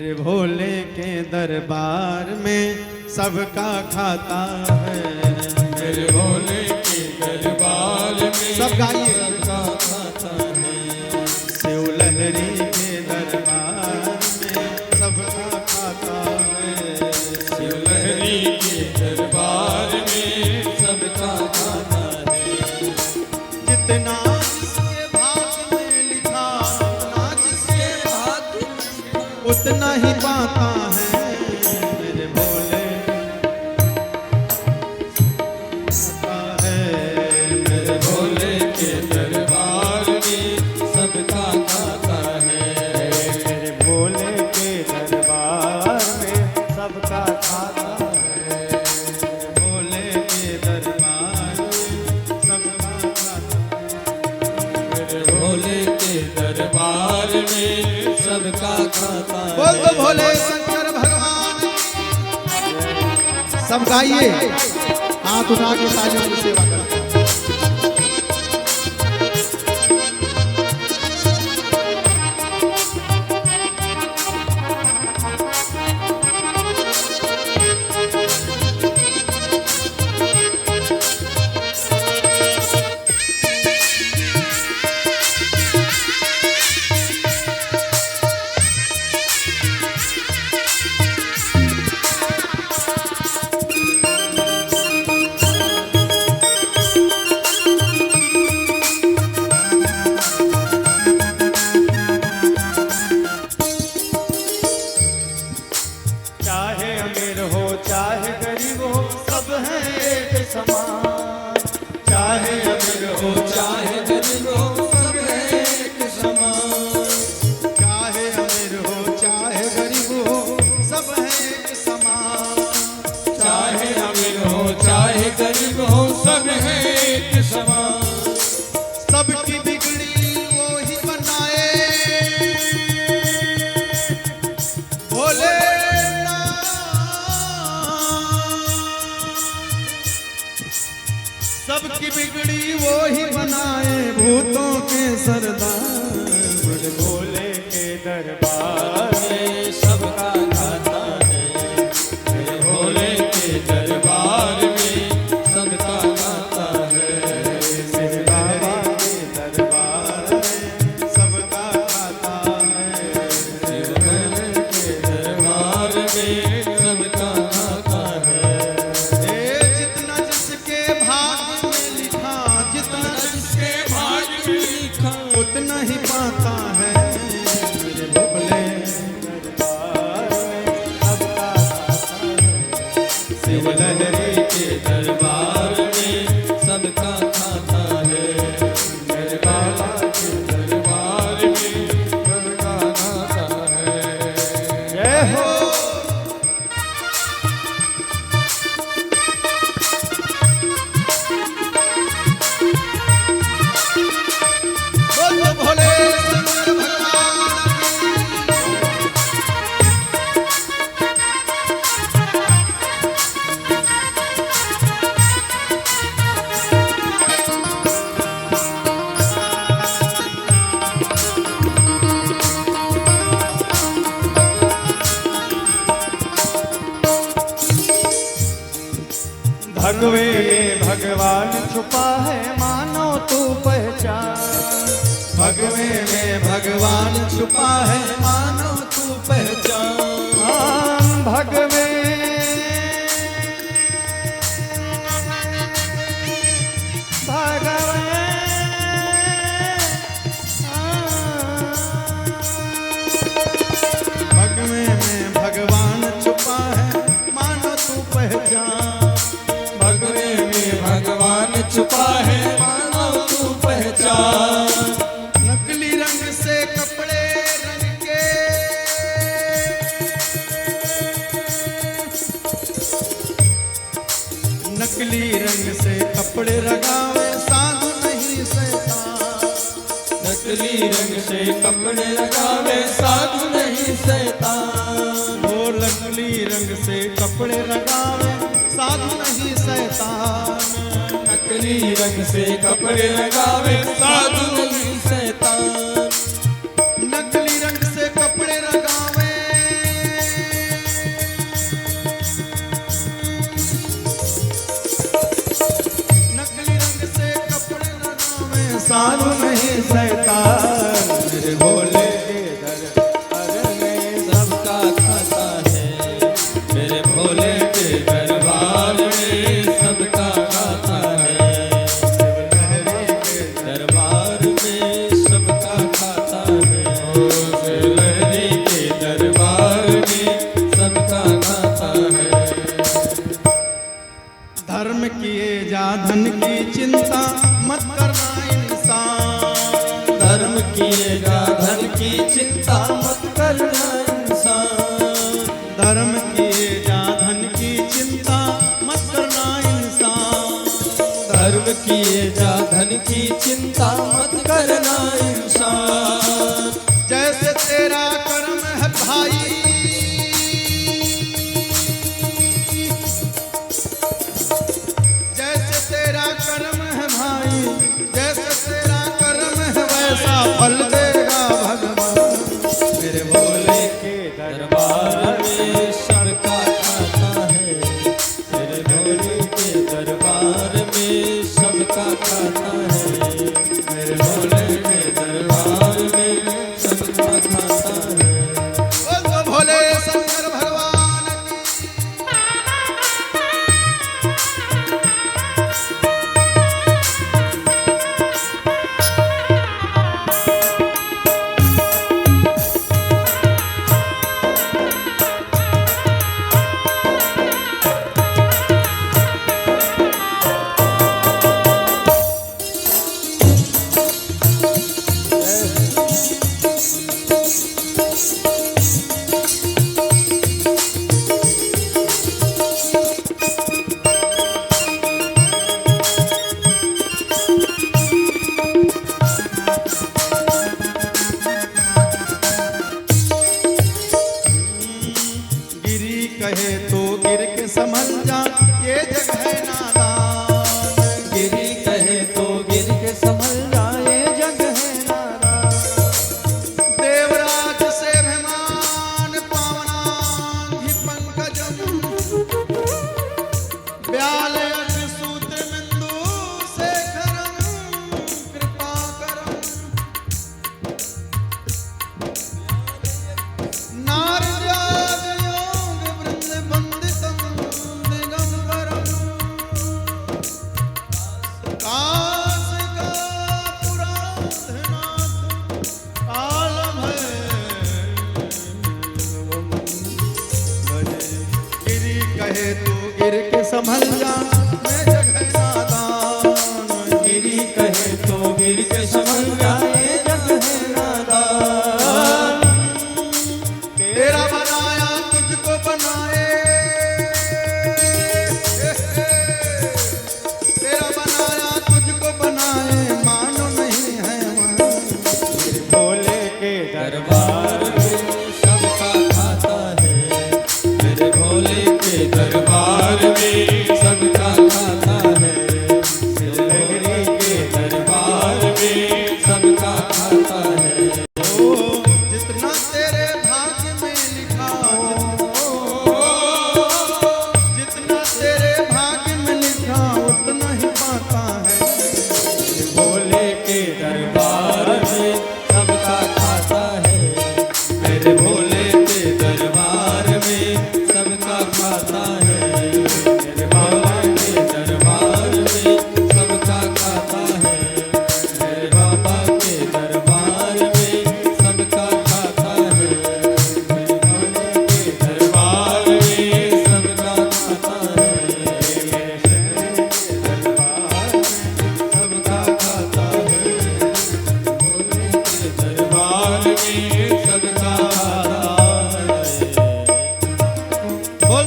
भोले के दरबार में सबका खाता है। मेरे भोले के दरबार में सब गाइए। सबका खाता है। शिव लहरी के दरबार में सबका खाता है। शिव लहरी के दरबार में सबका खाता है। जितना जिसके भाग में लिखा, उतना जिसके भाग्य उतना ही पाता है। मेरे भोले खाता है। मेरे भोले के दरबार में सबका खाता है। मेरे भोले के दरबार में सबका खाता है। भोले के दरबार में सबका खाता है। मेरे भोले के दरबार में सबका खाता है। बोल दो भोले शंकर भगवान। सब गाइए, हाथ उठा के तालियों की सेवा करते हैं। चाहे अमीर हो चाहे गरीब हो सब हैं एक समान। चाहे अमीर हो चाहे गरीब हो सब है एक समान। चाहे अमीर हो चाहे गरीब हो सब हैं एक समान। चाहे अमीर हो चाहे गरीब हो सब है एक समान। सबकी बिगड़ी वो ही बनाए भोले। सबकी बिगड़ी वो ही बनाए भूतों के सरदार। बड़े भोले के दरबार में सबका खाता है। मेरे भोले के दरबार में सबका खाता है। शिव बाबा के दरबार में सबका खाता है। शिव भोले के दरबार में सबका खाता है। जितना जिसके भाग में लिखा, जितना जिसके भाग्य में लिखा उतना ही पाता है। मेरे भोले दरबार में सबका खाता है। शिव लहरी के दरबार में सबका खाता है। मेरे बाबा के दरबार में सबका खाता है। जय हो। बोल दो भोले शंकर भगवान की। भगवे भगवान छुपा है मानो तू पहचान। भगवे में भगवान छुपा है मानो तू पहचान। भगवे भगवे में भगवान छुपा है मानो तू पहचान। भगवे में भगवान छुपा है मानो तू पहचान। नकली रंग से कपड़े रंग के नकली रंग से कपड़े रंगावे साधु नहीं शैतान। नकली रंग से कपड़े लगावे साधु नहीं शैतान। वो नकली रंग से कपड़े रंगावे साधु नहीं शैतान। नकली रंग से कपड़े लगावे साधु नहीं शैतान। नकली रंग से कपड़े रंगावे जा धन की चिंता मत करना इंसान। धर्म किएगा धन की चिंता मत करना इंसान। धर्म किए जा धन की चिंता मत करना इंसान। धर्म किए जा धन की चिंता मत करना इंसान। जैसे तेरा कर्म है भाई, जैसे तेरा कर्म है भाई, जैसे तेरा कर्म है वैसा फल देगा भगवान। मेरे भोले के दरबार में सबका खाता है। तेरे भोले के दरबार में सबका खाता है। मेरे भोले के दरबार में सबका खाता है। बोल भोले शंकर भगवान की। गिरी कहे तो गिर के संभल जा, ये जग है नादान। गिरी कहे तो गिर के संभल जाए जग है नादान। देवराज से अभिमान पावनांधि पंकजम, व्याल अग्र सूत्र बिंदु शेखरम कृपाकरम। नारद योग वृंद वंदितम दिगंबरम। काशिका पुराधनाथ काल भैरवम भजे। गिरी कहे तो गिर के संभल जा,